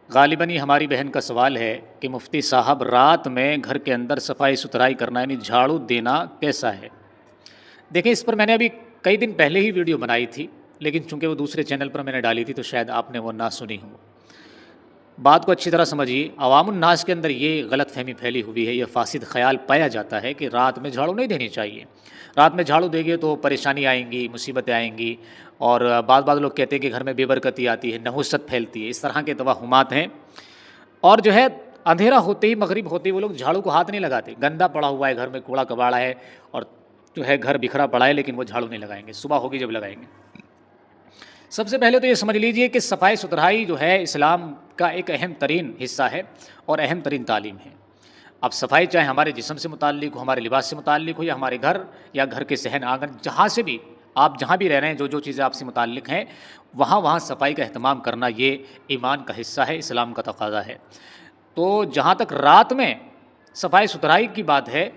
غالباً یہ ہماری بہن کا سوال ہے کہ مفتی صاحب رات میں گھر کے اندر صفائی ستھرائی کرنا یعنی جھاڑو دینا کیسا ہے؟ دیکھیں، اس پر میں نے ابھی کئی دن پہلے ہی ویڈیو بنائی تھی، لیکن چونکہ وہ دوسرے چینل پر میں نے ڈالی تھی تو شاید آپ نے وہ نہ سنی ہو۔ بات کو اچھی طرح سمجھیے، عوام الناس کے اندر یہ غلط فہمی پھیلی ہوئی ہے، یہ فاسد خیال پایا جاتا ہے کہ رات میں جھاڑو نہیں دینی چاہیے۔ رات میں جھاڑو دے گے تو پریشانی آئیں گی، مصیبتیں آئیں گی، اور بعض لوگ کہتے ہیں کہ گھر میں بے برکتی آتی ہے، نحوست پھیلتی ہے، اس طرح کے توہمات ہیں۔ اور جو ہے اندھیرا ہوتے ہی، مغرب ہوتے ہی وہ لوگ جھاڑو کو ہاتھ نہیں لگاتے، گندا پڑا ہوا ہے گھر میں، کوڑا کباڑا ہے اور جو ہے گھر بکھرا پڑا ہے، لیکن وہ جھاڑو نہیں لگائیں گے، صبح ہوگی جب لگائیں گے۔ سب سے پہلے تو یہ سمجھ لیجئے کہ صفائی ستھرائی جو ہے اسلام کا ایک اہم ترین حصہ ہے اور اہم ترین تعلیم ہے۔ اب صفائی چاہے ہمارے جسم سے متعلق ہو، ہمارے لباس سے متعلق ہو، یا ہمارے گھر یا گھر کے صحن آنگن، جہاں سے بھی آپ جہاں بھی رہ رہے ہیں، جو چیزیں آپ سے متعلق ہیں، وہاں صفائی کا اہتمام کرنا یہ ایمان کا حصہ ہے، اسلام کا تقاضا ہے۔ تو جہاں تک رات میں صفائی ستھرائی کی بات ہے،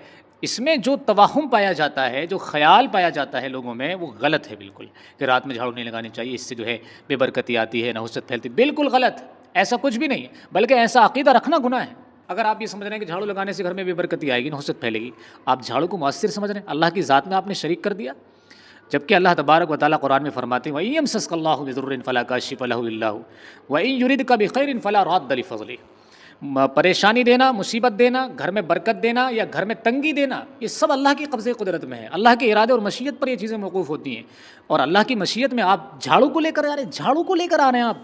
اس میں جو توہم پایا جاتا ہے، جو خیال پایا جاتا ہے لوگوں میں، وہ غلط ہے بالکل، کہ رات میں جھاڑو نہیں لگانی چاہیے، اس سے جو ہے بے برکتی آتی ہے، نحوست پھیلتی ہے۔ بالکل غلط، ایسا کچھ بھی نہیں ہے، بلکہ ایسا عقیدہ رکھنا گناہ ہے۔ اگر آپ یہ سمجھ رہے ہیں کہ جھاڑو لگانے سے گھر میں بے برکتی آئے گی، نحوست پھیلے گی، آپ جھاڑو کو مؤثر سمجھ رہے ہیں، اللہ کی ذات میں آپ نے شریک کر دیا، جبکہ اللہ تبارک و تعالیٰ قرآن میں فرماتے ہیں وَإِن يَمْسَسْكَ اللَّهُ بِضُرٍّ فَلَا كَاشِفَ لَهُ إِلَّا هُوَ وَإِن يُرِدْكَ بِخَيْرٍ فَلَا رَادَّ لِفَضْلِهِ۔ پریشانی دینا، مصیبت دینا، گھر میں برکت دینا یا گھر میں تنگی دینا، یہ سب اللہ کی قبضے قدرت میں ہے، اللہ کے ارادے اور مشیت پر یہ چیزیں موقوف ہوتی ہیں، اور اللہ کی مشیت میں آپ جھاڑو کو لے کر آ رہے ہیں، جھاڑو کو لے کر آ رہے ہیں آپ،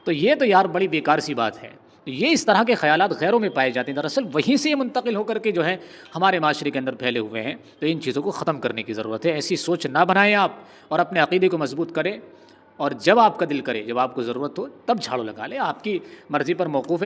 تو یہ تو یار بڑی بیکار سی بات ہے۔ یہ اس طرح کے خیالات غیروں میں پائے جاتے ہیں، دراصل وہیں سے یہ منتقل ہو کر کے جو ہے ہمارے معاشرے کے اندر پھیلے ہوئے ہیں، تو ان چیزوں کو ختم کرنے کی ضرورت ہے۔ ایسی سوچ نہ بنائیں آپ، اور اپنے عقیدے کو مضبوط کریں، اور جب آپ کا دل کرے، جب آپ کو ضرورت ہو تب جھاڑو لگا لیں، آپ کی مرضی پر موقوف ہے۔